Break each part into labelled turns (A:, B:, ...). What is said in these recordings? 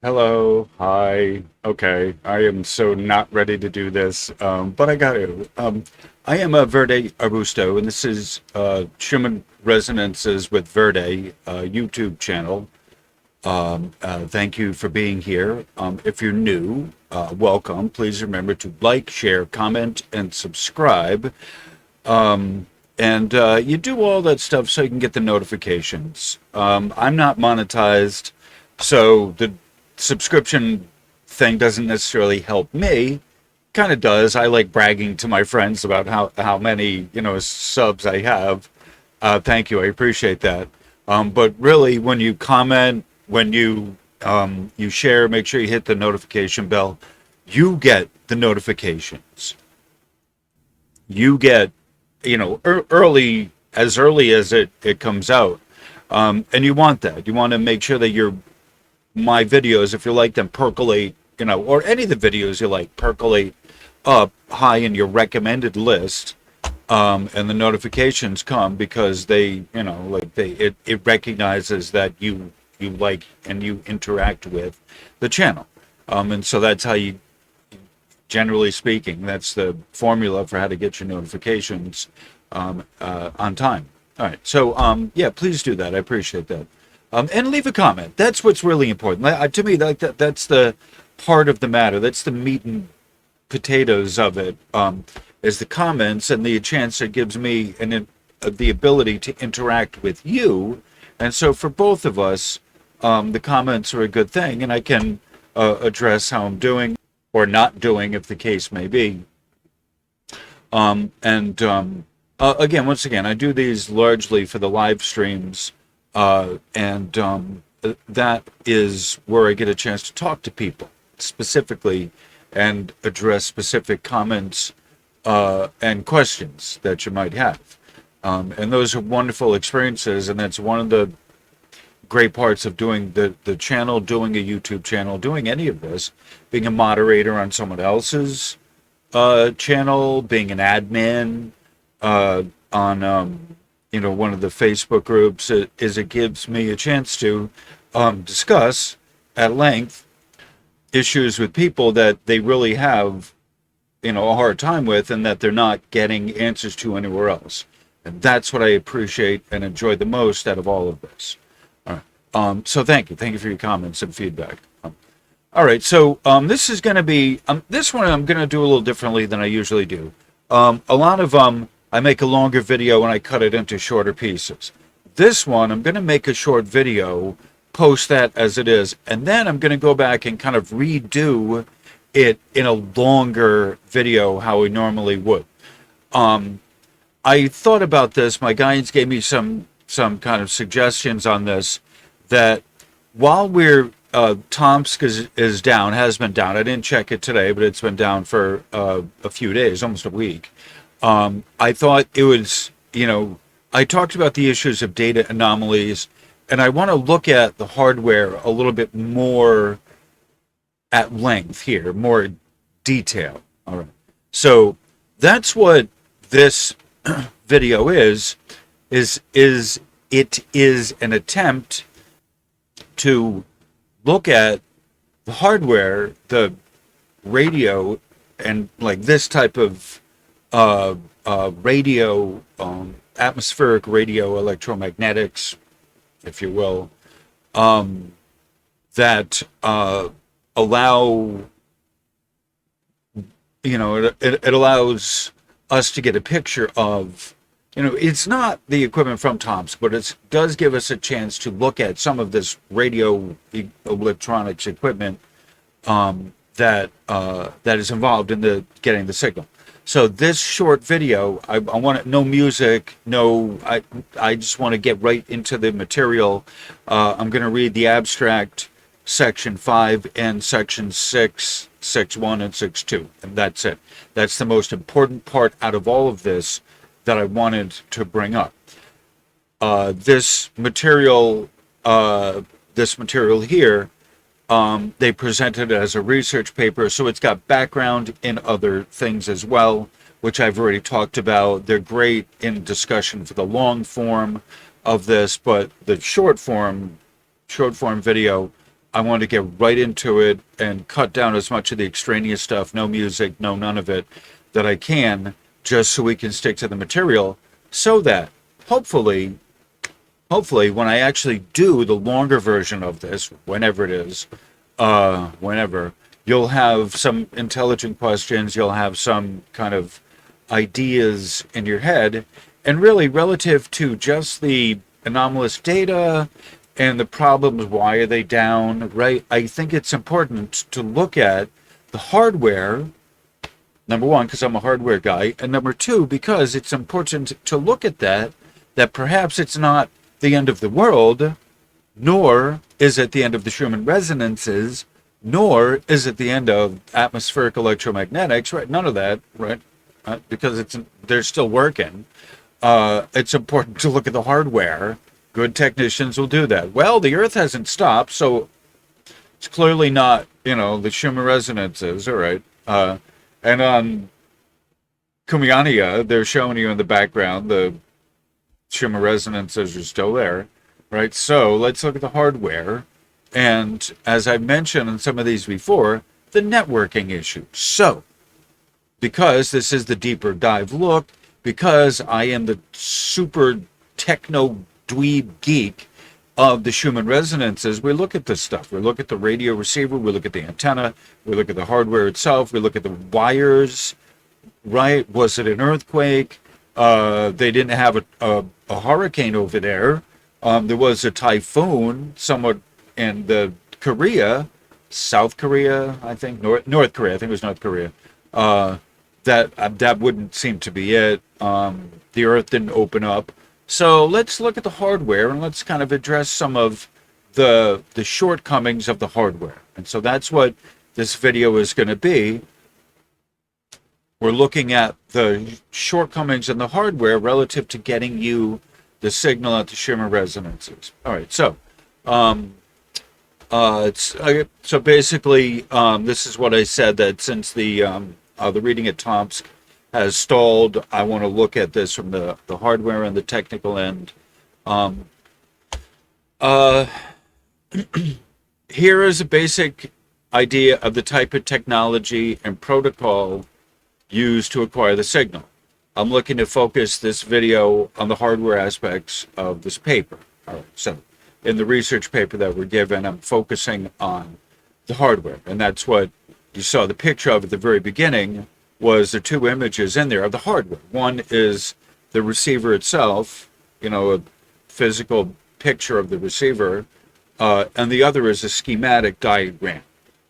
A: Hello, hi. Okay, I am so not ready to do this, but I got to. I am a Verde Arbusto, and this is Schumann Resonances with Verde YouTube channel. Thank you for being here. If you're new, welcome. Please remember to like, share, comment, and subscribe. And you do all that stuff so you can get the notifications. I'm not monetized, so the subscription thing doesn't necessarily help me. Kind of does. I like bragging to my friends about how many subs I have. Thank you, I appreciate that. But really, when you comment, when you share, make sure you hit the notification bell. You get the notifications. You get early, as early as it comes out. And you want that. You want to make sure that my videos, if you like them, percolate, or any of the videos you like, percolate up high in your recommended list. And the notifications come because it recognizes that you like and you interact with the channel. And so that's how you, generally speaking, that's the formula for how to get your notifications on time. All right, so yeah, please do that. I appreciate that, and leave a comment. That's what's really important. To me, that's the part of the matter. That's the meat and potatoes of it. Is the comments and the chance it gives me the ability to interact with you, and so for both of us, the comments are a good thing, and I can address how I'm doing or not doing, if the case may be. Again, once again, I do these largely for the live streams, and that is where I get a chance to talk to people specifically and address specific comments and questions that you might have. And those are wonderful experiences, and that's one of the great parts of doing the channel, doing a YouTube channel, doing any of this, being a moderator on someone else's channel, being an admin on one of the Facebook groups, is it gives me a chance to discuss at length issues with people that they really have a hard time with and that they're not getting answers to anywhere else. And that's what I appreciate and enjoy the most out of all of this. So thank you for your comments and feedback. All right, so this is going to be this one I'm going to do a little differently than I usually do. A lot of I make a longer video and I cut it into shorter pieces. This one I'm going to make a short video, post that as it is, and then I'm going to go back and kind of redo it in a longer video how we normally would. I thought about this. My guides gave me some kind of suggestions on this, that while we're Tomsk is down, has been down. I didn't check it today, but it's been down for a few days, almost a week. I thought it was, I talked about the issues of data anomalies, and I want to look at the hardware a little bit more at length here, more detail. All right. So that's what this video is it is an attempt to look at the hardware, the radio, and like this type of radio, atmospheric radio electromagnetics, if you will, that allow, it allows us to get a picture of, it's not the equipment from Tomsk, but it does give us a chance to look at some of this radio electronics equipment that is involved in getting the signal. So this short video, I want no music, I just want to get right into the material. I'm going to read the abstract, section 5 and section 6, 6.1 and 6.2, and that's it. That's the most important part out of all of this that I wanted to bring up. This material here, they presented it as a research paper, so it's got background in other things as well, which I've already talked about. They're great in discussion for the long form of this, but the short form video I want to get right into it and cut down as much of the extraneous stuff, no music, no none of it, that I can, just so we can stick to the material, so that hopefully when I actually do the longer version of this, whenever it is, whenever, you'll have some intelligent questions, you'll have some kind of ideas in your head, and really relative to just the anomalous data and the problems, why are they down, right? I think it's important to look at the hardware, number one, because I'm a hardware guy, and number two, because it's important to look at that perhaps it's not the end of the world, nor is it the end of the Schumann resonances, nor is it the end of atmospheric electromagnetics, right? None of that, right? Because they're still working. It's important to look at the hardware. Good technicians will do that. Well, the Earth hasn't stopped, so it's clearly not, the Schumann resonances, all right. And on Kumiania, they're showing you in the background the Schumann resonances are still there, right? So let's look at the hardware. And as I've mentioned in some of these before, the networking issue. So, because this is the deeper dive look, because I am the super techno dweeb geek of the Schumann resonances, we look at this stuff. We look at the radio receiver, we look at the antenna, we look at the hardware itself, we look at the wires, right? Was it an earthquake? They didn't have a hurricane over there. There was a typhoon somewhat in the South Korea, I think, North Korea, I think it was North Korea. That wouldn't seem to be it. The Earth didn't open up. So let's look at the hardware and let's kind of address some of the shortcomings of the hardware. And so that's what this video is going to be. We're looking at the shortcomings in the hardware relative to getting you the signal at the Schumann resonances. All right, so so basically, this is what I said, that since the reading at Tomsk has stalled, I want to look at this from the hardware and the technical end. Here is a basic idea of the type of technology and protocol used to acquire the signal. I'm looking to focus this video on the hardware aspects of this paper. All right, so in the research paper that we're given, I'm focusing on the hardware, and that's what you saw the picture of at the very beginning. Was the two images in there of the hardware. One is the receiver itself, a physical picture of the receiver, and the other is a schematic diagram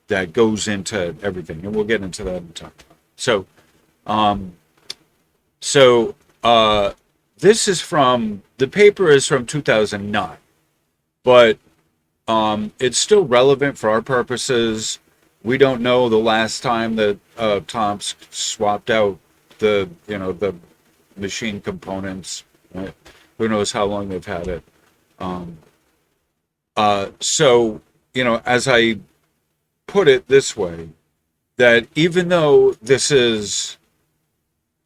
A: that goes into everything, and we'll get into that in time. So, this is the paper is from 2009, but it's still relevant for our purposes. We don't know the last time that Tomsk swapped out the machine components. Right? Who knows how long they've had it. So, as I put it this way, that even though this is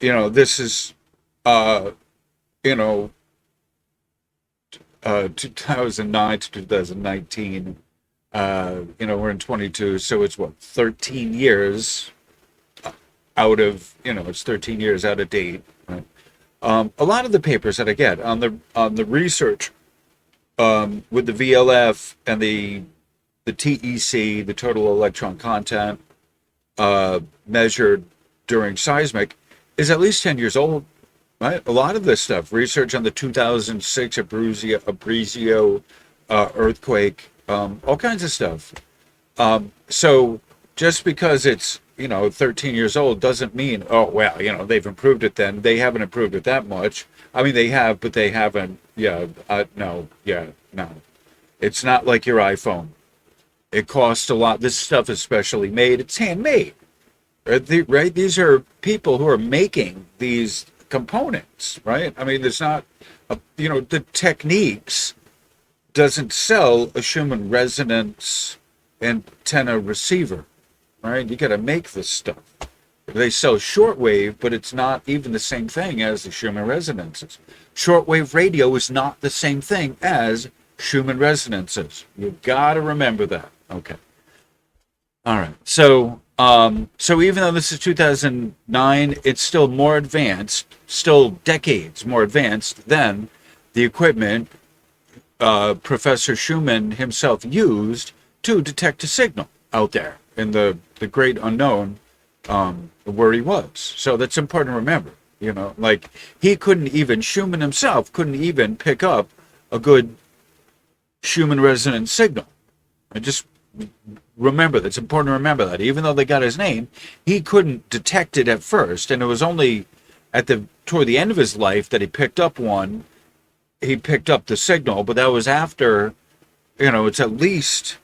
A: 2009 to 2019, we're in 22, so it's 13 years out of, it's 13 years out of date. Right? A lot of the papers that I get on the research with the VLF and the TEC, the total electron content measured during seismic, is at least 10 years old. Right? A lot of this stuff, research on the 2006 Abruzzo earthquake, all kinds of stuff. So just because it's 13 years old doesn't mean, oh well, they've improved it. Then they haven't improved it that much. I mean, they have, but they haven't. No. It's not like your iPhone. It costs a lot. This stuff is specially made. It's handmade, right? These are people who are making these components, right? I mean, there's not, the techniques doesn't sell a Schumann resonance antenna receiver, right? You got to make this stuff. They sell shortwave, but it's not even the same thing as the Schumann resonances. Shortwave radio is not the same thing as Schumann resonances. You've got to remember that. Okay. All right. So, so even though this is 2009, it's still more advanced, still decades more advanced than the equipment Professor Schumann himself used to detect a signal out there in the great unknown, where he was. So that's important to remember. You know, like he couldn't even, Schumann himself couldn't even pick up a good Schumann resonance signal. I just remember that. It's important to remember that. Even though they got his name, he couldn't detect it at first. And it was only toward the end of his life that he picked up one. He picked up the signal, but that was after, you know, it's at least,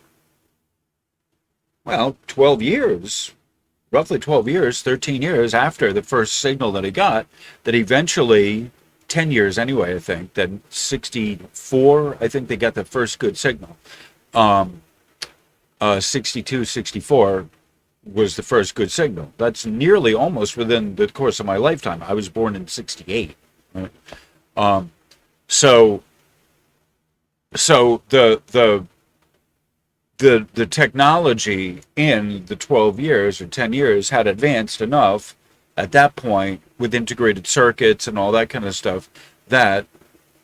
A: well, 12 years, roughly 12 years, 13 years after the first signal that he got, that eventually, 10 years anyway, I think, then 64, I think they got the first good signal. 62, 64 was the first good signal. That's nearly almost within the course of my lifetime. I was born in 68. Right? So the technology in the 12 years or 10 years had advanced enough at that point with integrated circuits and all that kind of stuff that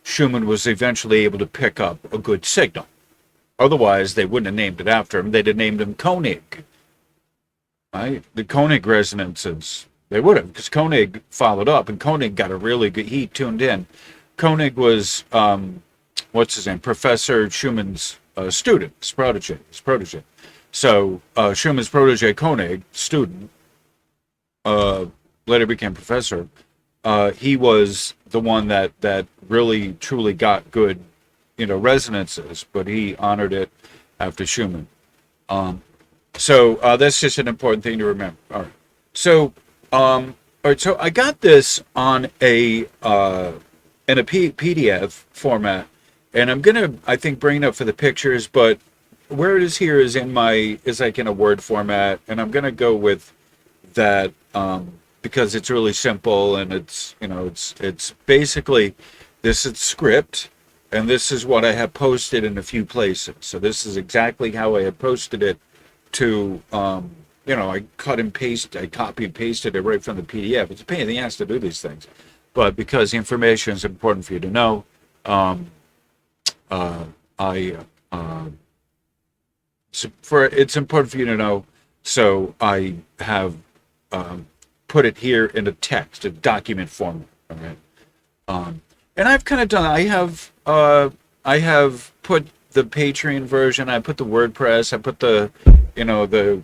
A: Schumann was eventually able to pick up a good signal. Otherwise, they wouldn't have named it after him. They'd have named him Koenig. Right? The Koenig resonances. They would have, because Koenig followed up, and Koenig got a really good, he tuned in. Koenig was, what's his name? Professor Schumann's student, his protege. So Schumann's protege, Koenig, student, later became professor. He was the one that really, truly got good, you know, resonances, but he honored it after Schumann. So that's just an important thing to remember. All right. So, all right. So I got this on a in a PDF format, and I'm gonna, I think, bring it up for the pictures. But where it is here is like in a Word format, and I'm gonna go with that because it's really simple, and it's, you know, it's basically, this is script. And this is what I have posted in a few places. So this is exactly how I have posted it to, you know, I copy and pasted it right from the PDF. It's a pain in the ass to do these things. But because the information is important for you to know, it's important for you to know, so I have put it here in a text, a document format. All right. And I've kind of done, I have put the Patreon version, I put the WordPress, I put the, you know, the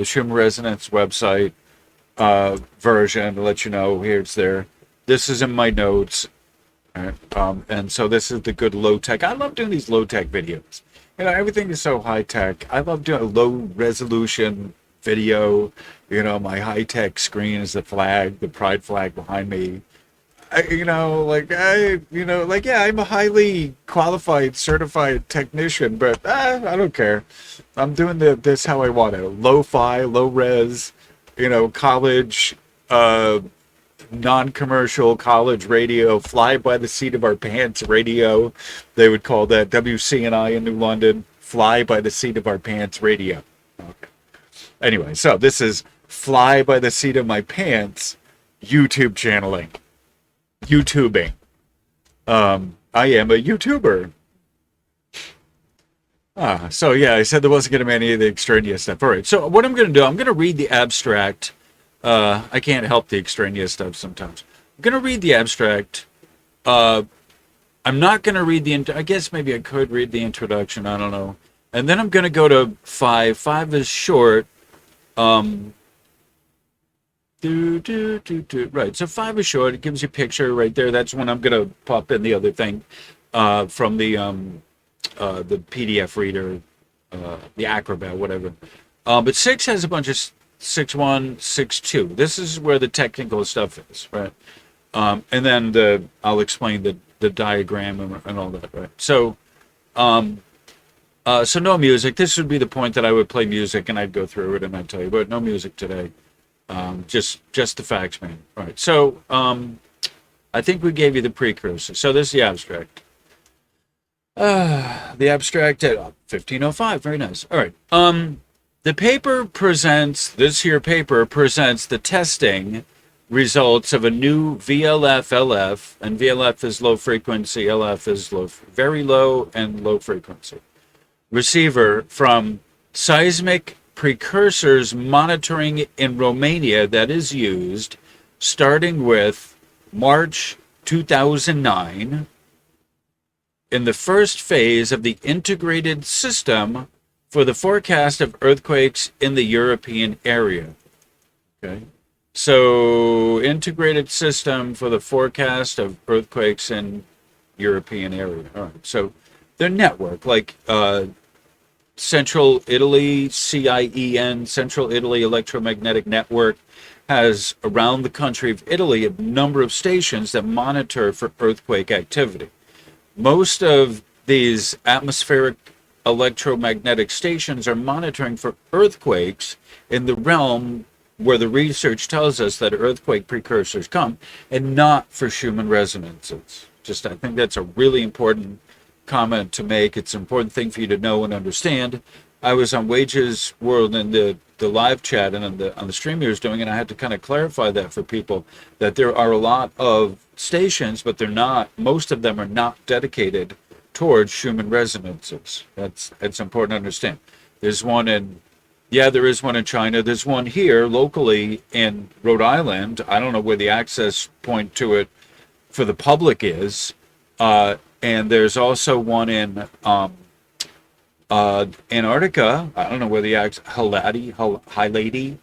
A: Schumann Resonance website version to let you know, here it's there. This is in my notes. Right? And so this is the good low tech. I love doing these low tech videos. You know, everything is so high tech. I love doing a low resolution video. You know, my high tech screen is the flag, the pride flag behind me. Yeah, I'm a highly qualified, certified technician, but I don't care. I'm doing this how I want it. Lo-fi, low res, you know, college, non-commercial college radio, fly by the seat of our pants radio. They would call that WCNI in New London, fly by the seat of our pants radio. Okay. Anyway, so this is fly by the seat of my pants YouTube channeling. YouTubing. I am a YouTuber. So yeah, I said there wasn't going to be any of the extraneous stuff. All right, so what I'm going to do, I'm going to read the abstract. I can't help the extraneous stuff sometimes. I'm going to read the abstract. I'm not going to read I guess maybe I could read the introduction, I don't know. And then I'm going to go to 5. 5 is short. Right, so 5 is short. It gives you a picture right there. That's when I'm gonna pop in the other thing from the PDF reader, the Acrobat, whatever. But 6 has a bunch of 6.1, 6.2. This is where the technical stuff is, right? And then I'll explain the diagram and all that, right? So, so no music. This would be the point that I would play music and I'd go through it and I'd tell you, but no music today. Just the facts, man. All right. So, I think we gave you the precursor. So this is the abstract. The abstract at 1505. Very nice. All right. The paper presents, this here paper presents the testing results of a new VLF, LF, and VLF is low frequency, LF is very low and low frequency, receiver from seismic precursors monitoring in Romania that is used starting with March 2009 in the first phase of the integrated system for the forecast of earthquakes in the European area. Okay. So, integrated system for the forecast of earthquakes in European area. All right. So, their network, like Central Italy, CIEN, Central Italy Electromagnetic Network, has around the country of Italy a number of stations that monitor for earthquake activity. Most of these atmospheric electromagnetic stations are monitoring for earthquakes in the realm where the research tells us that earthquake precursors come, and not for Schumann resonances. Just, I think that's a really important comment to make. It's an important thing for you to know and understand. I was on Wages World in the live chat and on the stream he was doing, and I had to kind of clarify that for people, that there are a lot of stations, but they're not, most of them are not dedicated towards Schumann resonances. That's important to understand. There's one in, there is one in China. There's one here locally in Rhode Island. I don't know where the access point to it for the public is. And there's also one in Antarctica. I don't know where the High Lady.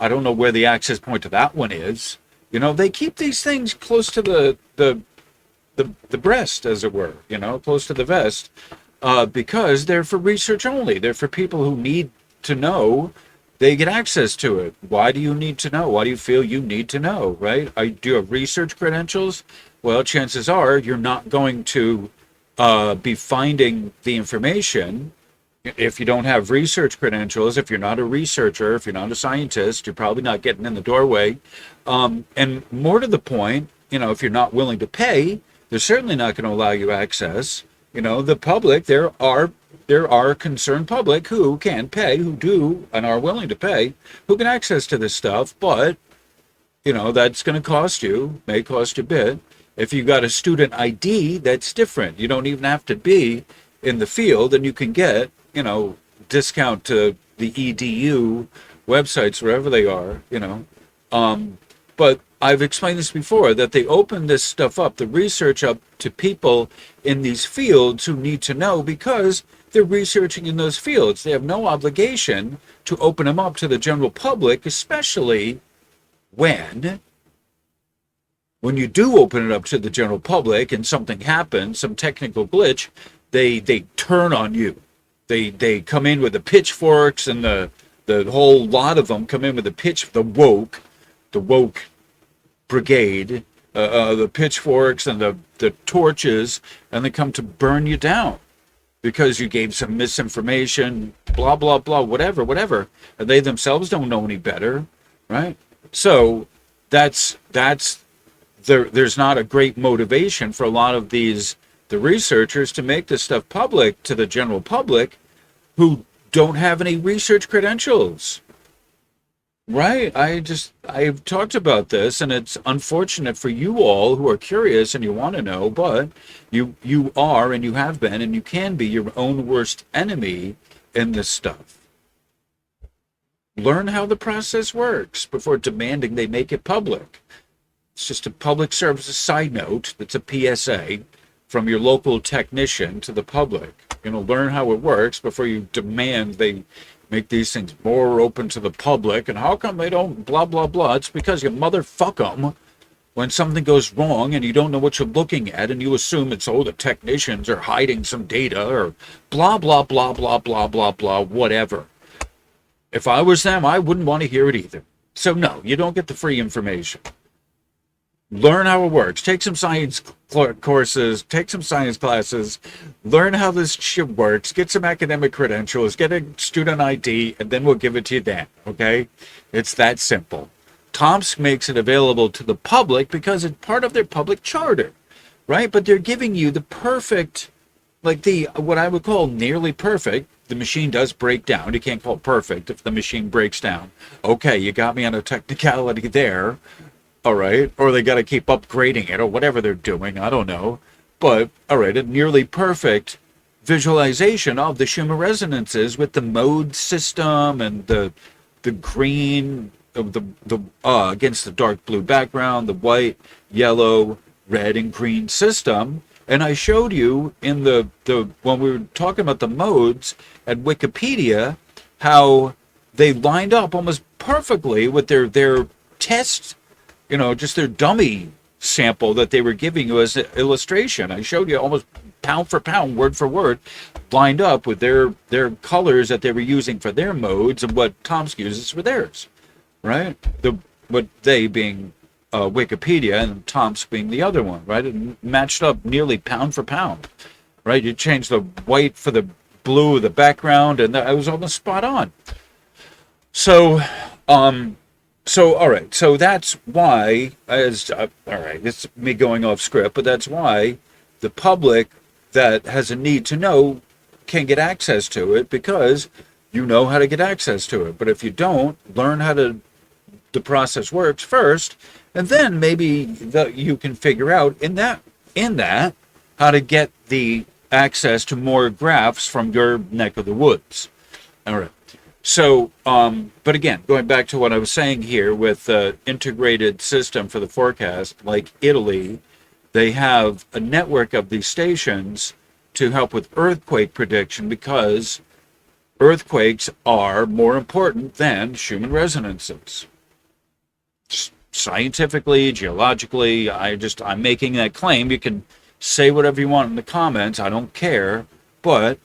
A: I don't know where the access point to that one is. You know, they keep these things close to the breast, as it were. You know, close to the vest, because they're for research only. They're for people who need to know. They get access to it. Why do you need to know? Why do you feel you need to know, right? Do you have research credentials? Well, chances are you're not going to be finding the information if you don't have research credentials. If you're not a researcher, if you're not a scientist, you're probably not getting in the doorway. And more to the point, you know, if you're not willing to pay, they're certainly not going to allow you access. You know, the public, there are concerned public who can pay, who do and are willing to pay, who can access to this stuff, but, you know, that's going to cost you, may cost you a bit. If you got a student ID, that's different. You don't even have to be in the field, and you can get, you know, discount to the EDU websites, wherever they are, you know. But I've explained this before, that they open this stuff up, the research up, to people in these fields who need to know, because they're researching in those fields. They have no obligation to open them up to the general public, especially when you do open it up to the general public and something happens, some technical glitch, they turn on you. They come in with the pitchforks, and the whole lot of them come in with the woke brigade, the pitchforks and the torches, and they come to burn you down because you gave some misinformation, blah, blah, blah, whatever. And they themselves don't know any better, right? So there's not a great motivation for a lot of the researchers to make this stuff public to the general public who don't have any research credentials. Right? I've talked about this, and it's unfortunate for you all who are curious and you want to know, but you are, and you have been, and you can be your own worst enemy in this stuff. Learn how the process works before demanding they make it public. It's just a public service side note. That's a PSA from your local technician to the public. You know, learn how it works before you demand they make these things more open to the public. And how come they don't blah, blah, blah? It's because you motherfuck them when something goes wrong and you don't know what you're looking at, and you assume it's, the technicians are hiding some data or blah, blah, blah, blah, blah, blah, blah, whatever. If I was them, I wouldn't want to hear it either. So no, you don't get the free information. Learn how it works. Take some science courses, take some science classes, learn how this shit works, get some academic credentials, get a student ID, and then we'll give it to you then, okay? It's that simple. Tomsk makes it available to the public because it's part of their public charter. right? But they're giving you the perfect, like the what I would call nearly perfect. The machine does break down. You can't call it perfect if the machine breaks down. Okay, you got me on a technicality there. All right. Or they got to keep upgrading it or whatever they're doing. I don't know. But, all right, a nearly perfect visualization of the Schumann resonances with the mode system and the green of the against the dark blue background, the white, yellow, red, and green system. And I showed you in the when we were talking about the modes at Wikipedia how they lined up almost perfectly with their test, just their dummy sample that they were giving you as an illustration. I showed you almost pound for pound, word for word, lined up with their colors that they were using for their modes and what Tomsk uses for theirs, right? What they being Wikipedia and Tomsk being the other one, right? It matched up nearly pound for pound, right? You changed the white for the blue of the background, and it was almost spot on. So, all right. So that's why, all right, it's me going off script, but that's why the public that has a need to know can get access to it, because you know how to get access to it. But if you don't, learn how the process works first, and then maybe you can figure out in that how to get the access to more graphs from your neck of the woods. All right. So, but again, going back to what I was saying here with the integrated system for the forecast, like Italy, they have a network of these stations to help with earthquake prediction, because earthquakes are more important than Schumann resonances. Scientifically, geologically, I'm making that claim. You can say whatever you want in the comments. I don't care. But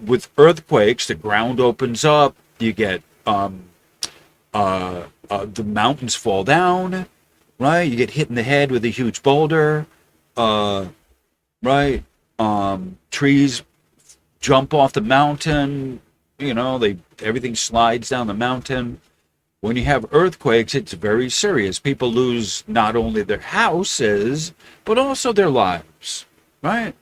A: with earthquakes, the ground opens up. You get the mountains fall down, right? You get hit in the head with a huge boulder, right? Trees jump off the mountain. Everything slides down the mountain. When you have earthquakes, it's very serious. People lose not only their houses, but also their lives, right?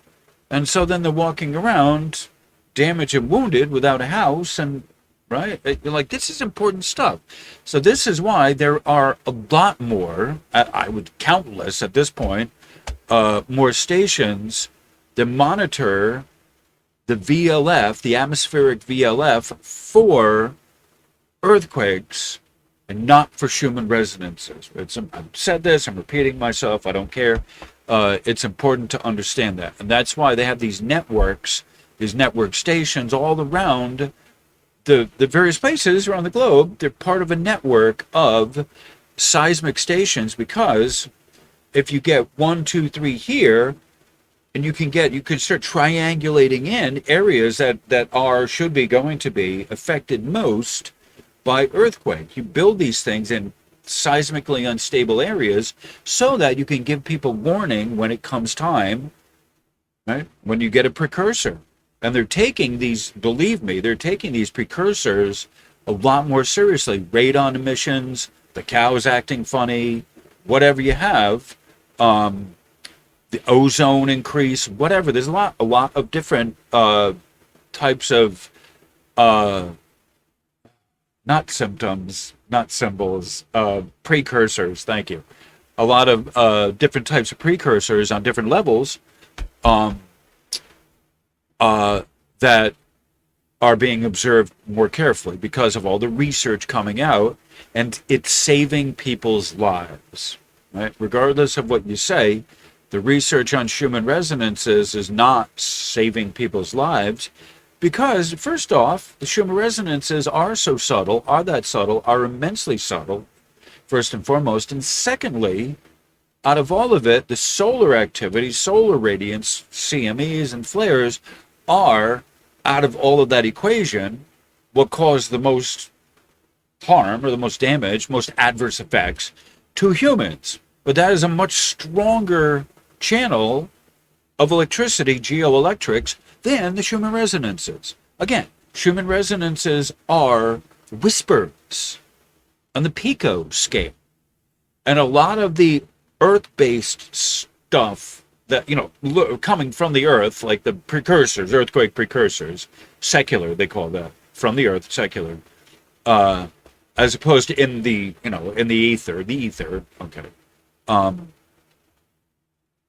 A: And so then they're walking around damaged and wounded without a house, and right? You're like, this is important stuff. So this is why there are a lot more, I would countless at this point, more stations that monitor the VLF, the atmospheric VLF, for earthquakes and not for Schumann resonances. I've said this, I'm repeating myself, I don't care. It's important to understand that. And that's why they have these networks, these network stations all around the various places around the globe. They're part of a network of seismic stations, because if you get 1, 2, 3 here, and you can start triangulating in areas that should be going to be affected most by earthquake. You build these things in seismically unstable areas so that you can give people warning when it comes time, right? When you get a precursor. And they're taking these, believe me, they're taking these precursors a lot more seriously. Radon emissions, the cows acting funny, whatever you have, the ozone increase, whatever. There's a lot of different types of not symptoms, not symbols, precursors. Thank you. A lot of different types of precursors on different levels that are being observed more carefully because of all the research coming out, and it's saving people's lives, right? Regardless of what you say, the research on Schumann resonances is not saving people's lives, because first off, the Schumann resonances are immensely subtle, first and foremost, and secondly, out of all of it, the solar activity, solar radiance, CMEs and flares are, out of all of that equation, what caused the most harm or the most damage, most adverse effects to humans. But that is a much stronger channel of electricity, geoelectrics, than the Schumann resonances. Again, Schumann resonances are whispers on the pico scale. And a lot of the earth-based stuff that, coming from the Earth, like the precursors, earthquake precursors, secular, they call that, from the Earth, secular, as opposed to in the, in the ether, okay.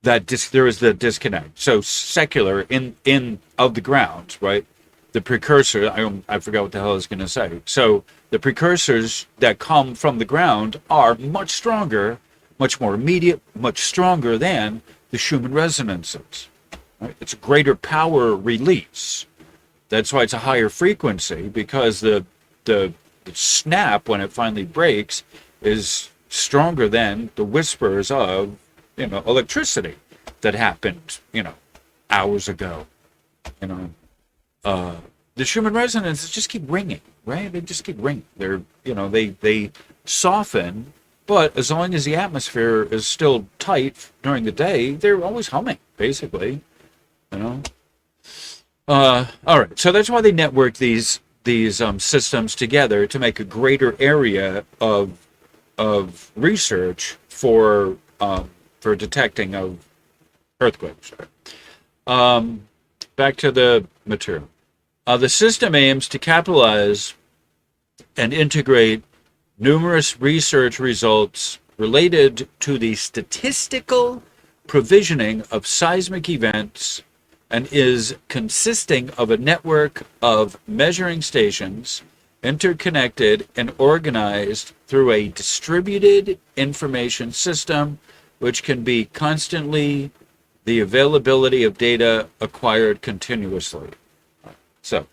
A: There is the disconnect. So secular in of the ground, right? The precursor, I forgot what the hell I was going to say. So the precursors that come from the ground are much stronger, much more immediate, much stronger than the Schumann resonances. Right? It's a greater power release. That's why it's a higher frequency, because the snap, when it finally breaks, is stronger than the whispers of, electricity that happened, hours ago. The Schumann resonances just keep ringing, right? They just keep ringing. They're, they soften, but as long as the atmosphere is still tight during the day, they're always humming, basically. All right, so that's why they network these systems together to make a greater area of research for detecting of earthquakes. Back to the material. The system aims to capitalize and integrate numerous research results related to the statistical provisioning of seismic events, and is consisting of a network of measuring stations interconnected and organized through a distributed information system, which can be constantly the availability of data acquired continuously. So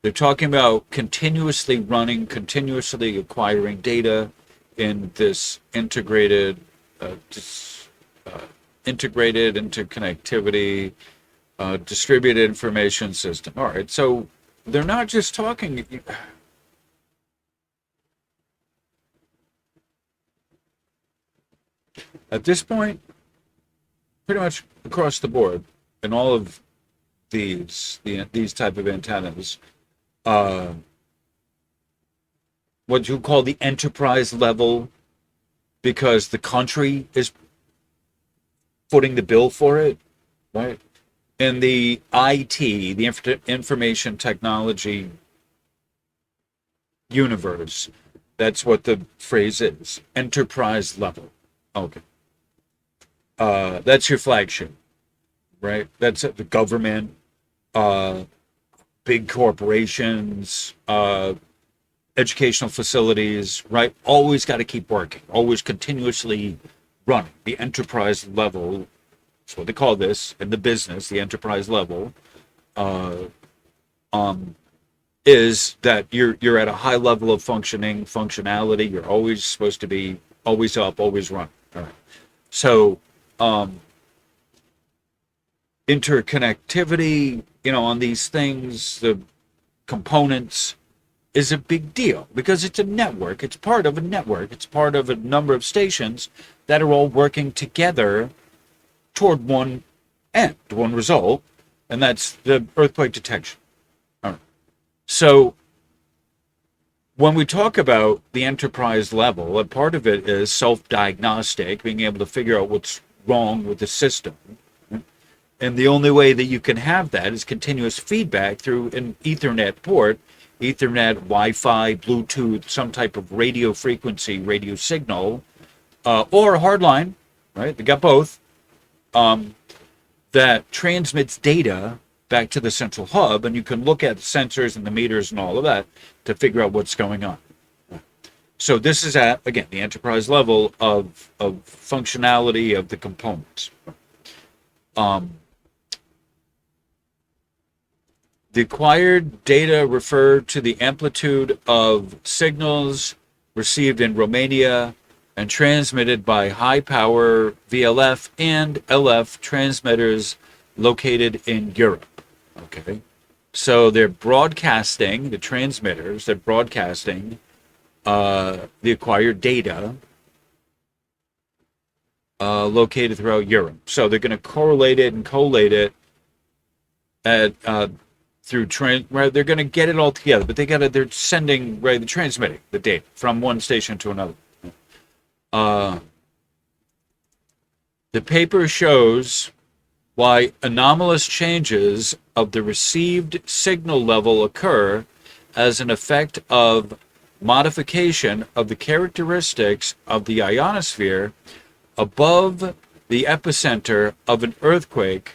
A: they're talking about continuously running, continuously acquiring data in this integrated interconnectivity, distributed information system. All right, so they're not just talking. At this point, pretty much across the board, in all of these type of antennas, what you call the enterprise level, because the country is footing the bill for it, right? In the IT, the information technology universe, that's what the phrase is, enterprise level. Okay. That's your flagship, right? That's the government, big corporations, educational facilities, right? Always got to keep working, always continuously running. The enterprise level, that's what they call this in the business, the enterprise level, is that you're at a high level of functionality. You're always supposed to be always up, always running. All right. So, interconnectivity, on these things, the components, is a big deal because it's a network. It's part of a network. It's part of a number of stations that are all working together toward one end, one result, and that's the earthquake detection. All right. So when we talk about the enterprise level, a part of it is self-diagnostic, being able to figure out what's wrong with the system. And the only way that you can have that is continuous feedback through an Ethernet port, Ethernet, Wi-Fi, Bluetooth, some type of radio frequency, radio signal, or a hardline, right? They got both, that transmits data back to the central hub, and you can look at the sensors and the meters and all of that to figure out what's going on. So this is at, again, the enterprise level of functionality of the components. The acquired data refer to the amplitude of signals received in Romania and transmitted by high-power VLF and LF transmitters located in Europe. Okay, so they're broadcasting, the transmitters, they're broadcasting the acquired data located throughout Europe. So they're going to correlate it and collate it at through right, they're going to get it all together, but they're sending, right, they're transmitting the data from one station to another. The paper shows why anomalous changes of the received signal level occur as an effect of modification of the characteristics of the ionosphere above the epicenter of an earthquake,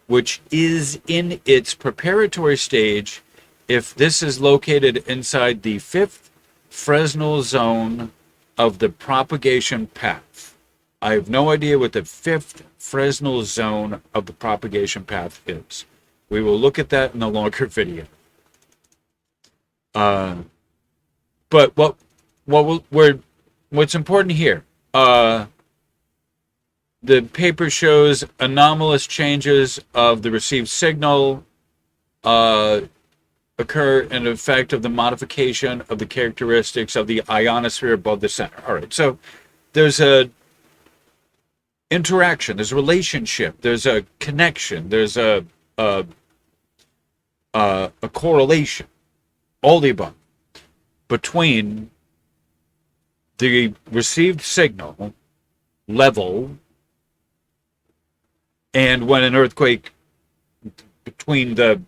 A: which is in its preparatory stage if this is located inside the fifth Fresnel zone of the propagation path. I have no idea what the fifth Fresnel zone of the propagation path is. We will look at that in a longer video. But what's important here, the paper shows anomalous changes of the received signal occur in effect of the modification of the characteristics of the ionosphere above the center. All right, so there's a interaction, there's a relationship, there's a connection, there's a correlation, all the above, between the received signal level and when an earthquake, between the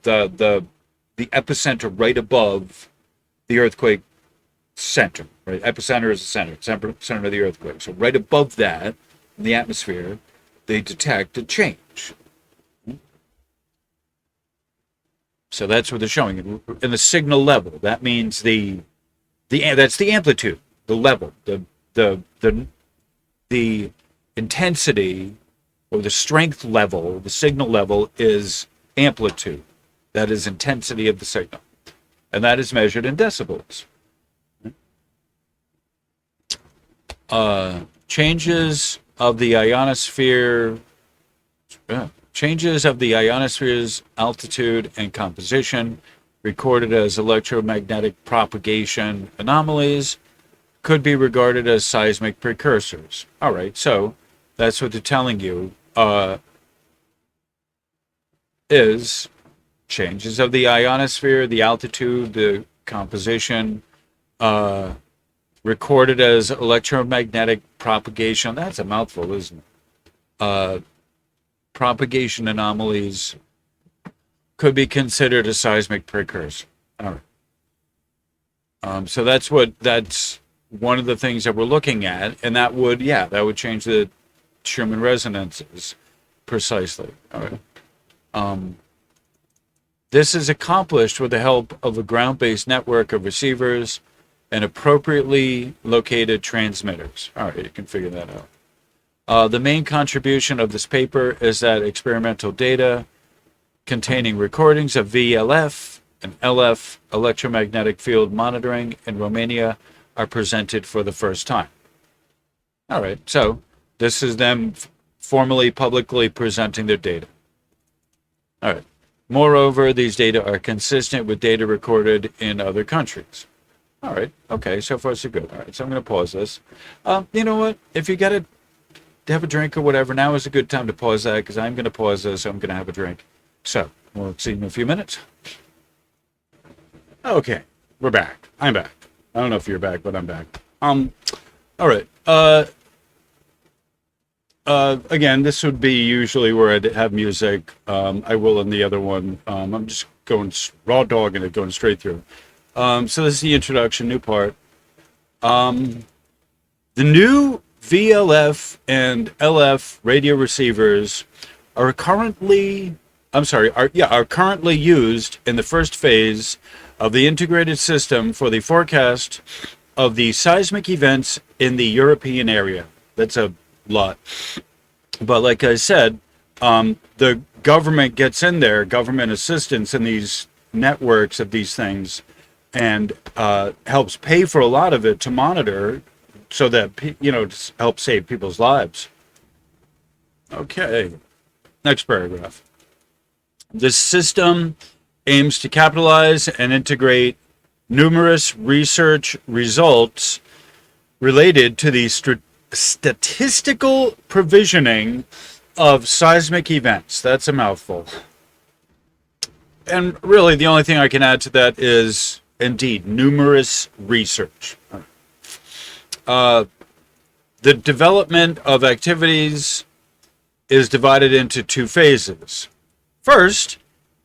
A: epicenter right above the earthquake center, right? Epicenter is the center of the earthquake. So right above that, in the atmosphere, they detect a change. So that's what they're showing. In the signal level, that means that's the amplitude, the level, the intensity or the strength level, the signal level is amplitude. That is intensity of the signal. And that is measured in decibels. Changes of the ionosphere's altitude and composition recorded as electromagnetic propagation anomalies could be regarded as seismic precursors. All right, so that's what they're telling you is changes of the ionosphere, the altitude, the composition, recorded as electromagnetic propagation. That's a mouthful, isn't it? Propagation anomalies could be considered a seismic precursor. All right. So that's one of the things that we're looking at, and that would change the Schumann resonances precisely. All right. This is accomplished with the help of a ground-based network of receivers and appropriately located transmitters. All right, you can figure that out. The main contribution of this paper is that experimental data containing recordings of VLF and LF electromagnetic field monitoring in Romania are presented for the first time. All right, so this is them formally, publicly presenting their data. All right. Moreover, these data are consistent with data recorded in other countries. All right. Okay, so far so good. All right, so I'm going to pause this. You know what? If you got to have a drink or whatever, now is a good time to pause that because I'm going to pause this. So I'm going to have a drink. So we'll see you in a few minutes. Okay, we're back. I'm back. I don't know if you're back, but I'm back. All right. Again, this would be usually where I'd have music. I will in the other one. I'm just going raw dogging it, going straight through. So this is the introduction, new part. The new VLF and LF radio receivers are currently used in the first phase of the integrated system for the forecast of the seismic events in the European area. That's a lot. But like I said, the government gets in there, government assistance in these networks of these things, and helps pay for a lot of it to monitor so that, to help save people's lives. Okay, next paragraph. This system aims to capitalize and integrate numerous research results related to the statistical provisioning of seismic events. That's a mouthful. And really, the only thing I can add to that is, indeed, numerous research. The development of activities is divided into two phases. First,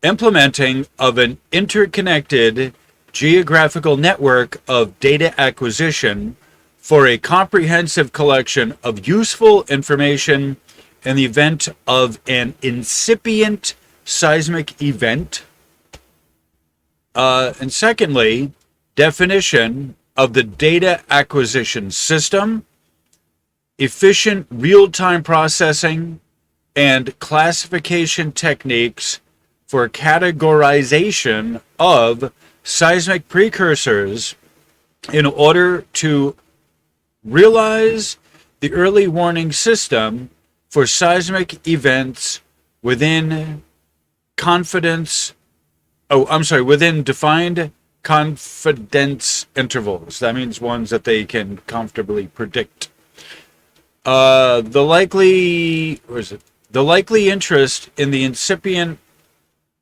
A: implementing of an interconnected geographical network of data acquisition for a comprehensive collection of useful information in the event of an incipient seismic event. And secondly, definition of the data acquisition system, efficient real-time processing, and classification techniques for categorization of seismic precursors in order to realize the early warning system for seismic events within within defined confidence intervals. That means ones that they can comfortably predict. The likely interest in the incipient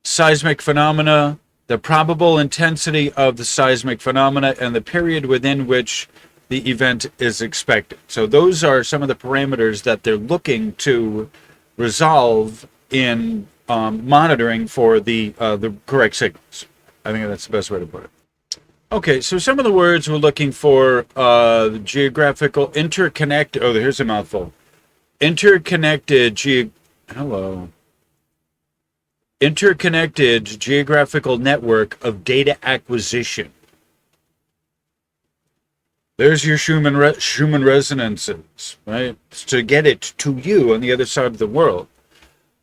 A: seismic phenomena, the probable intensity of the seismic phenomena, and the period within which the event is expected. So those are some of the parameters that they're looking to resolve in monitoring for the correct signals. I think that's the best way to put it. Okay, so some of the words we're looking for: geographical interconnect. Oh, here's a mouthful. Interconnected geographical network of data acquisition. There's your Schumann resonances, right? To get it to you on the other side of the world.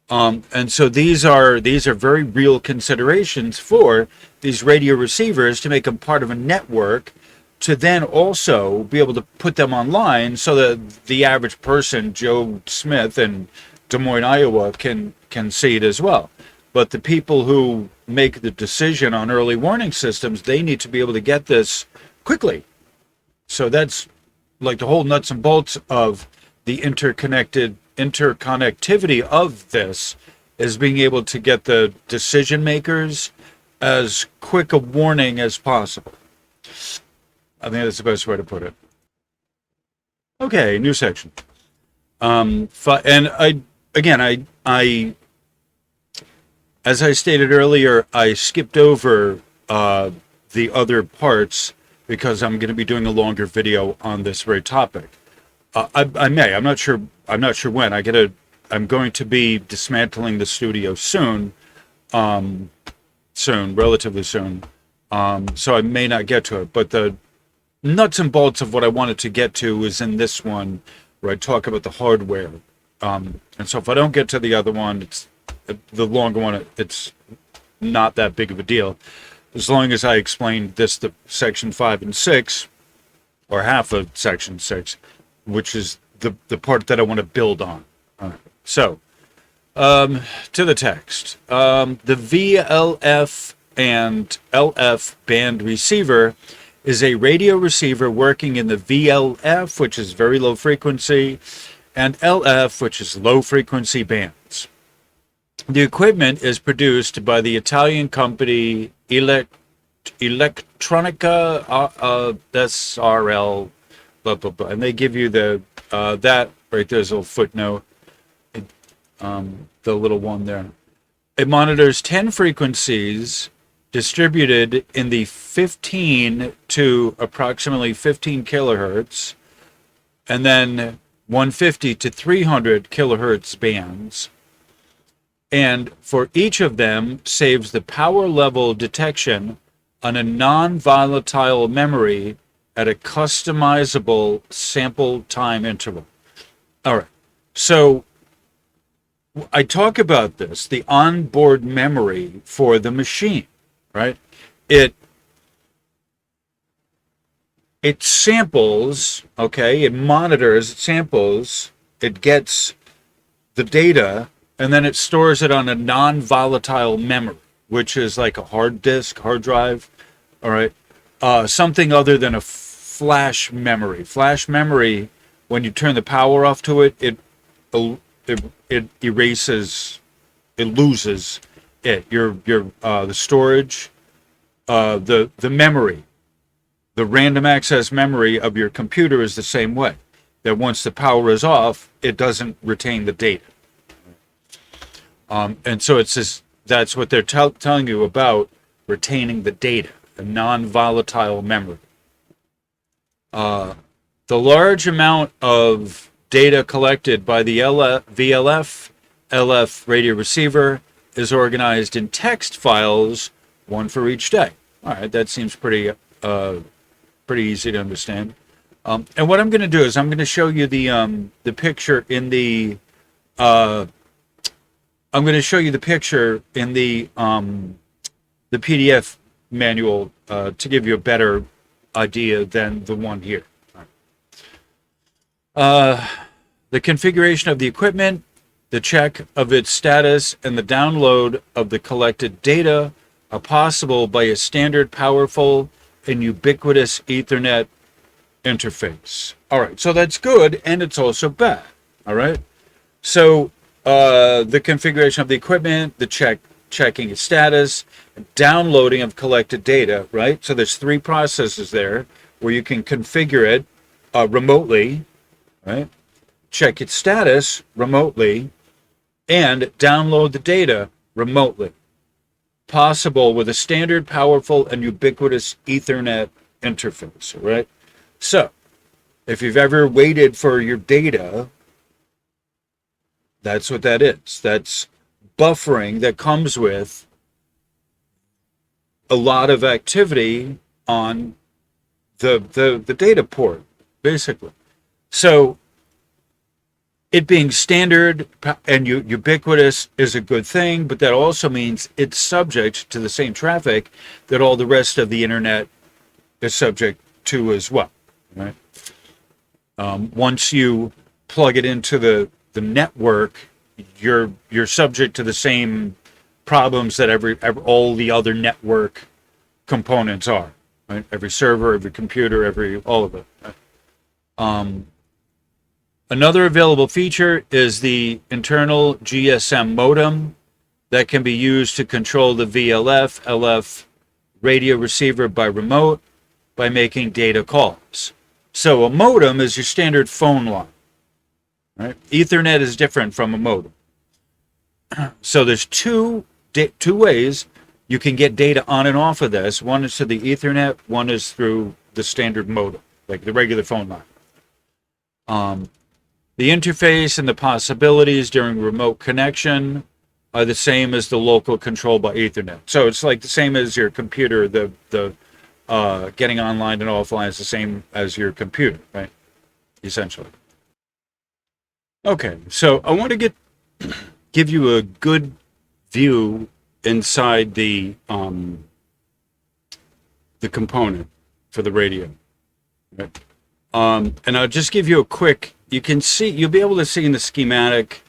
A: And so these are very real considerations for these radio receivers to make them part of a network, to then also be able to put them online so that the average person, Joe Smith in Des Moines, Iowa, can see it as well. But the people who make the decision on early warning systems, they need to be able to get this quickly. So that's like the whole nuts and bolts of the interconnectivity of this, is being able to get the decision makers as quick a warning as possible. I think that's the best way to put it. Okay, new section. And I as I stated earlier, I skipped over the other parts because I'm going to be doing a longer video on this very topic. I'm not sure when. I'm going to be dismantling the studio soon, relatively soon. So I may not get to it, but the nuts and bolts of what I wanted to get to is in this one, where I talk about the hardware. And so if I don't get to the other one, it's the longer one. It's not that big of a deal, as long as I explain the section 5 and 6, or half of section 6, which is the part that I want to build on. All right. So, to the text. The VLF and LF band receiver is a radio receiver working in the VLF, which is very low frequency, and LF, which is low frequency bands. The equipment is produced by the Italian company Electronica SRL, blah, blah, blah. And they give you that right there's a little footnote, the little one there. It monitors 10 frequencies distributed in the 15 to approximately 15 kilohertz, and then 150 to 300 kilohertz bands. And for each of them saves the power level detection on a non-volatile memory at a customizable sample time interval. All right, so I talk about this, the onboard memory for the machine, right? It samples, okay, it monitors, it samples, it gets the data, and then it stores it on a non-volatile memory, which is like a hard disk, hard drive, all right? Something other than a flash memory. Flash memory, when you turn the power off to it, it erases, it loses it. The storage, the memory, the random access memory of your computer is the same way. That once the power is off, it doesn't retain the data. And so it's this, that's what they're telling you about retaining the data, a non-volatile memory. The large amount of data collected by the VLF, LF radio receiver is organized in text files, one for each day. All right, that seems pretty easy to understand. And what I'm going to do is I'm going to show you the picture in the I'm going to show you the picture in the PDF manual to give you a better idea than the one here. The configuration of the equipment, the check of its status, and the download of the collected data are possible by a standard, powerful, and ubiquitous Ethernet interface. All right, so that's good, and it's also bad. All right, so the configuration of the equipment, the checking its status, downloading of collected data, right? So there's three processes there where you can configure it remotely, right? Check its status remotely, and download the data remotely. Possible with a standard, powerful, and ubiquitous Ethernet interface, right? So, if you've ever waited for your data, that's what that is. That's buffering that comes with a lot of activity on the data port, basically. So, it being standard and ubiquitous is a good thing, but that also means it's subject to the same traffic that all the rest of the internet is subject to as well, right? Once you plug it into the network, you're subject to the same problems that all the other network components are, right? Every server, every computer, all of it. Right? Another available feature is the internal GSM modem that can be used to control the VLF, LF radio receiver by remote by making data calls. So a modem is your standard phone line, right? Ethernet is different from a modem. So there's two ways you can get data on and off of this. One is to the Ethernet, one is through the standard modem, like the regular phone line. The interface and the possibilities during remote connection are the same as the local control by Ethernet. So it's like the same as your computer. The getting online and offline is the same as your computer, right? Essentially. Okay, so I want to give you a good view inside the component for the radio. Right? And I'll just give you a quick. You'll be able to see in the schematic.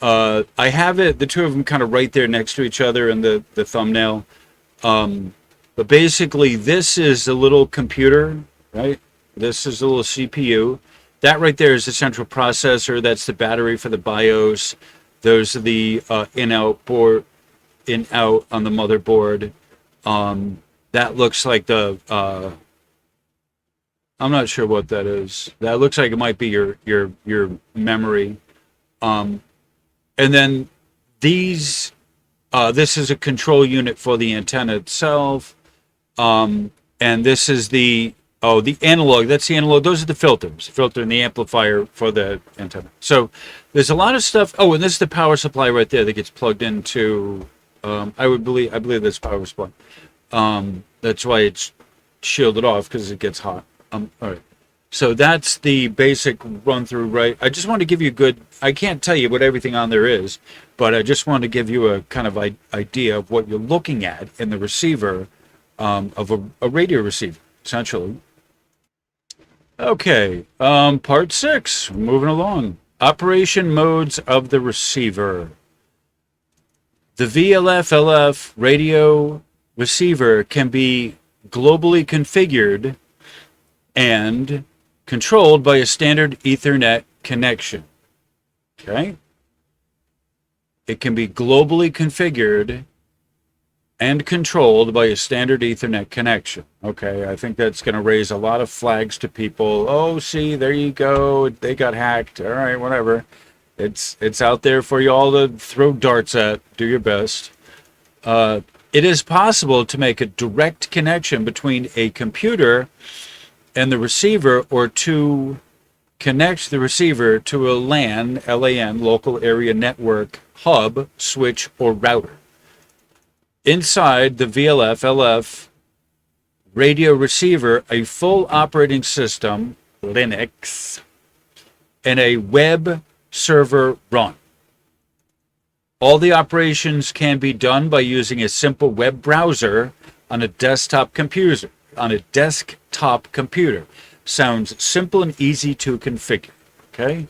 A: I have it, the two of them kind of right there next to each other in the thumbnail. But basically, this is a little computer, right? This is a little CPU. That right there is the central processor. That's the battery for the BIOS. Those are the in-out on the motherboard. That looks like the. I'm not sure what that is. That looks like it might be your memory. And then this is a control unit for the antenna itself. And this is the analog. That's the analog. Those are the filters. The filter and the amplifier for the antenna. So there's a lot of stuff. Oh, and this is the power supply right there that gets plugged into. I believe this power supply. That's why it's shielded off, because it gets hot. All right. So that's the basic run through, right? I just want to give you I can't tell you what everything on there is, but I just want to give you a kind of idea of what you're looking at in the receiver of a radio receiver, essentially. Okay, part 6, moving along. Operation modes of the receiver. The VLF LF radio receiver can be globally configured and controlled by a standard Ethernet connection. Okay? It can be globally configured and controlled by a standard Ethernet connection. Okay, I think that's going to raise a lot of flags to people. Oh, see, there you go. They got hacked. All right, whatever. It's out there for you all to throw darts at. Do your best. It is possible to make a direct connection between a computer and the receiver, or to connect the receiver to a LAN, LAN, local area network hub, switch, or router. Inside the VLF, LF radio receiver, a full operating system, Linux, and a web server run. All the operations can be done by using a simple web browser on a desktop computer. Sounds simple and easy to configure. Okay?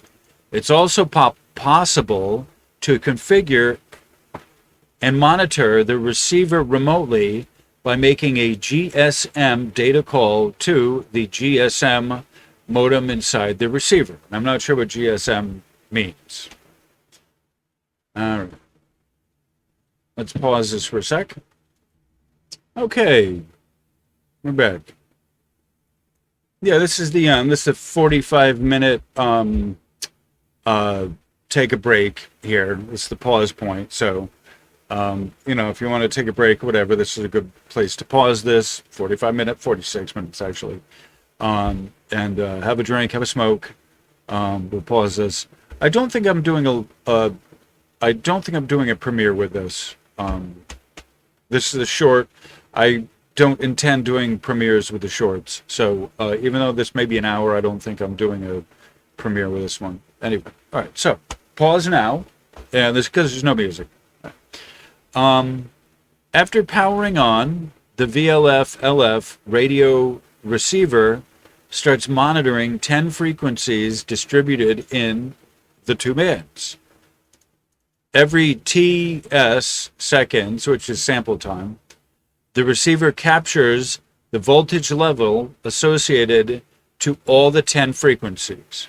A: It's also possible to configure and monitor the receiver remotely by making a GSM data call to the GSM modem inside the receiver. I'm not sure what GSM means. All right. Let's pause this for a sec. Okay. We're back. Yeah, this is the 45-minute take a break here. This is the pause point. So, if you want to take a break or whatever, this is a good place to pause this. 45 minutes, 46 minutes actually. And have a drink, have a smoke. We'll pause this. I don't think I'm doing a premiere with this. This is a short. I don't intend doing premieres with the shorts. So even though this may be an hour, I don't think I'm doing a premiere with this one. Anyway, all right. So pause now, and this because there's no music. After powering on, the VLF LF radio receiver starts monitoring 10 frequencies distributed in the two bands. Every TS seconds, which is sample time, the receiver captures the voltage level associated to all the 10 frequencies.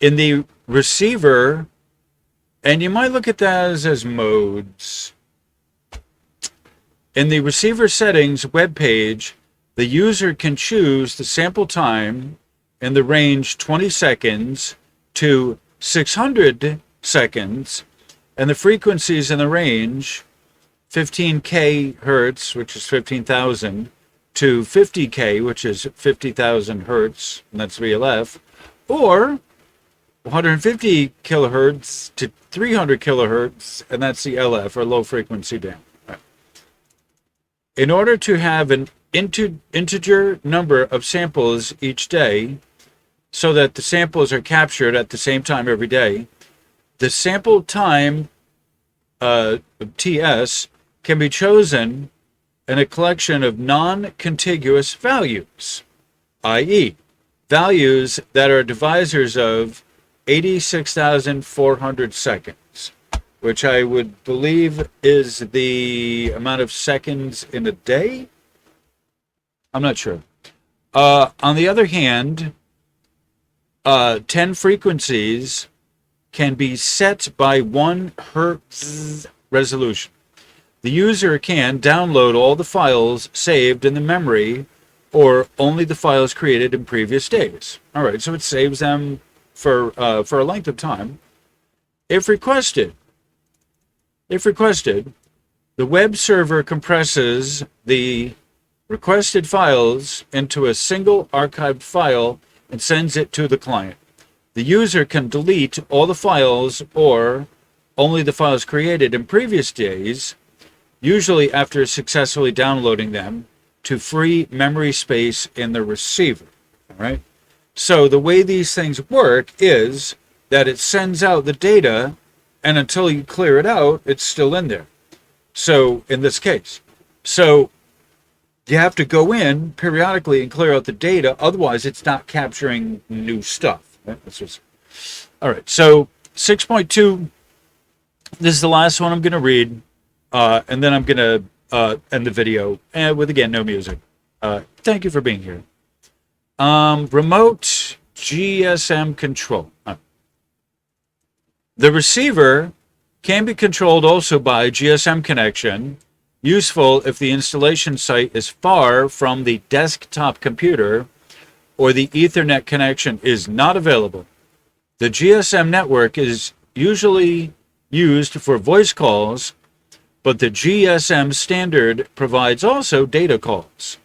A: In the receiver, and you might look at that as modes. In the receiver settings web page, the user can choose the sample time in the range 20 seconds to 600 seconds, and the frequencies in the range 15k hertz, which is 15,000, to 50k, which is 50,000 hertz, and that's VLF, or 150 kilohertz to 300 kilohertz, and that's the LF, or low frequency band. In order to have an integer number of samples each day, so that the samples are captured at the same time every day, the sample time TS can be chosen in a collection of non-contiguous values, i.e., values that are divisors of 86,400 seconds, which I would believe is the amount of seconds in a day. I'm not sure. On the other hand, 10 frequencies can be set by 1 hertz resolution. The user can download all the files saved in the memory, or only the files created in previous days. All right, so it saves them for a length of time. If requested, the web server compresses the requested files into a single archived file and sends it to the client. The user can delete all the files or only the files created in previous days, usually after successfully downloading them, to free memory space in the receiver. All right? So the way these things work is that it sends out the data, and until you clear it out, it's still in there. So in this case, so you have to go in periodically and clear out the data, otherwise it's not capturing new stuff. All right, so 6.2, this is the last one I'm going to read, and then I'm going to end the video with, again, no music. Thank you for being here. Remote GSM control. The receiver can be controlled also by GSM connection, useful if the installation site is far from the desktop computer or the Ethernet connection is not available. The GSM network is usually used for voice calls, but the GSM standard provides also data calls.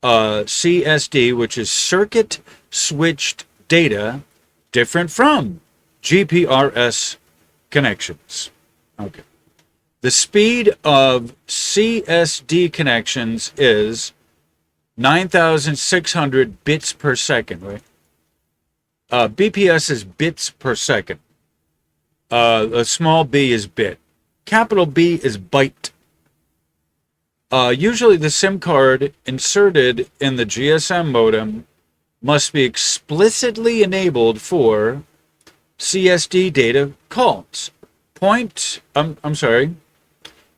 A: CSD, which is circuit switched data, different from GPRS connections. Okay. The speed of CSD connections is 9,600 bits per second, right? BPS is bits per second. A small b is bit. Capital B is byte. Usually the SIM card inserted in the GSM modem must be explicitly enabled for CSD data calls.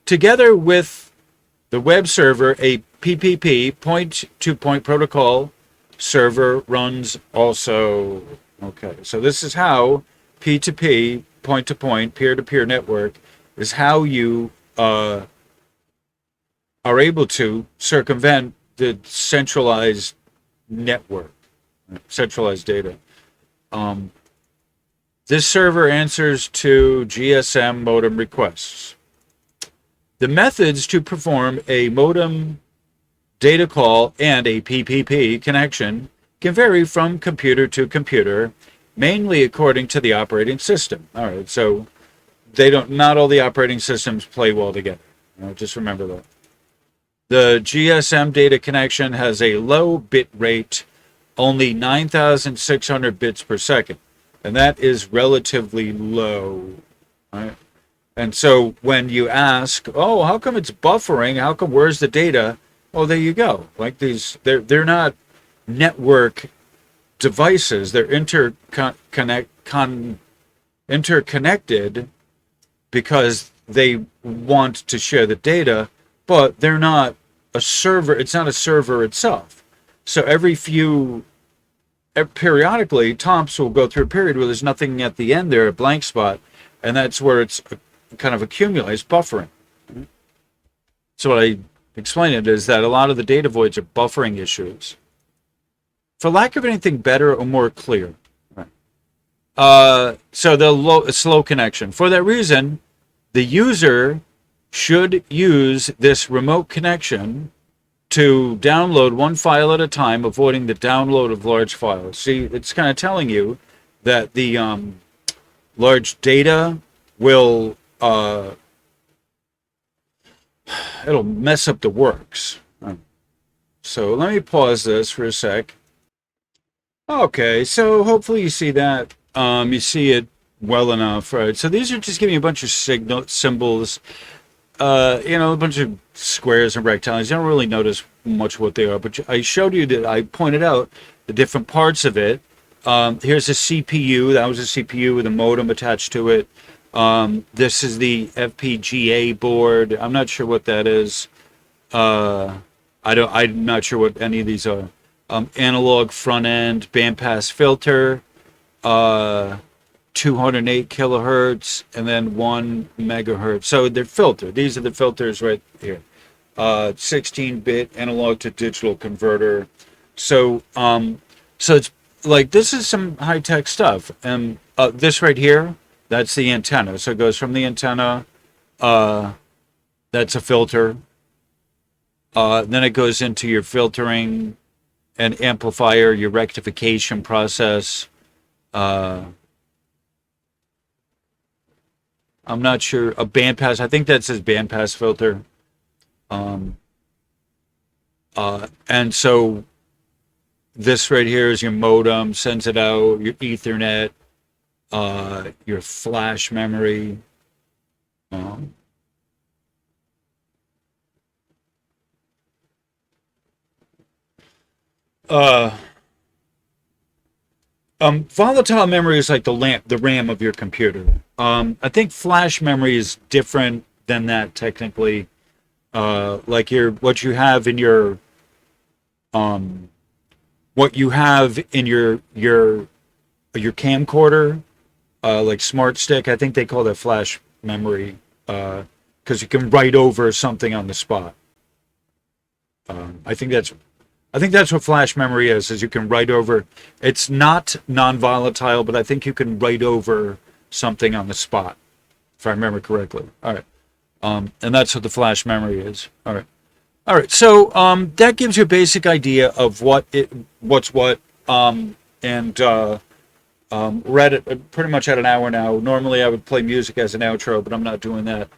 A: Together with the web server, a PPP, point-to-point protocol server runs also. Okay, so this is how P2P, point-to-point, peer-to-peer network is how you are able to circumvent the centralized network, centralized data. This server answers to GSM modem requests. The methods to perform a modem data call and a PPP connection can vary from computer to computer, mainly according to the operating system. All right, so not all the operating systems play well together. Just remember that. The GSM data connection has a low bit rate, only 9,600 bits per second, and that is relatively low. Right? And so when you ask, oh, how come it's buffering? How come, where's the data? Well, there you go. Like these, they're not network devices. They're interconnected because they want to share the data, but they're not a server. It's not a server itself. So periodically, Tomsk will go through a period where there's nothing at the end there, a blank spot, and that's where it's kind of accumulates, buffering. So what I explained it is that a lot of the data voids are buffering issues. For lack of anything better or more clear. Right. So the slow connection. For that reason, the user should use this remote connection to download one file at a time, avoiding the download of large files. See, it's kind of telling you that the large data will it'll mess up the works. So let me pause this for a sec. Okay, so hopefully you see that. You see it well enough, right? So these are just giving you a bunch of symbols, a bunch of squares and rectangles. You don't really notice much what they are, but I showed you that I pointed out the different parts of it. Here's a CPU. That was a CPU with a modem attached to it. This is the FPGA board. I'm not sure what that is. I'm not sure what any of these are. Analog front end, bandpass filter, 208 kilohertz, and then 1 megahertz. So they're filtered. These are the filters right here. 16-bit analog to digital converter. So it's like, this is some high-tech stuff. And this right here, that's the antenna. So it goes from the antenna, that's a filter. Then it goes into your filtering and amplifier, your rectification process. I'm not sure. A bandpass, I think that says bandpass filter. And so this right here is your modem, sends it out, your Ethernet, your flash memory. Volatile memory is like the RAM of your computer. I think flash memory is different than that technically. Like what you have in your camcorder, like Smart Stick. I think they call that flash memory because you can write over something on the spot. I think that's I think that's what flash memory is you can write over. It's not non-volatile, but I think you can write over something on the spot, if I remember correctly. All right. And that's what the flash memory is. All right. All right. So that gives you a basic idea of what's what. We're at pretty much at an hour now. Normally I would play music as an outro, but I'm not doing that.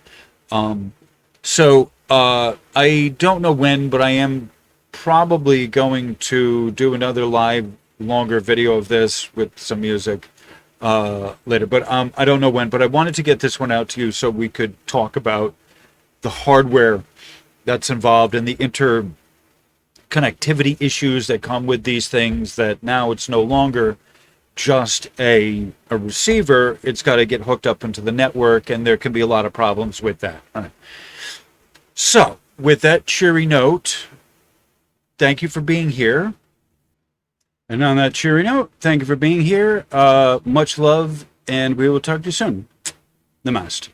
A: I don't know when, but I am probably going to do another live, longer video of this with some music later. But I don't know when. But I wanted to get this one out to you so we could talk about the hardware that's involved and the interconnectivity issues that come with these things. That now it's no longer just a receiver. It's got to get hooked up into the network, and there can be a lot of problems with that. All right. So, with that cheery note, thank you for being here. And on that cheery note, thank you for being here. Much love, and we will talk to you soon. Namaste.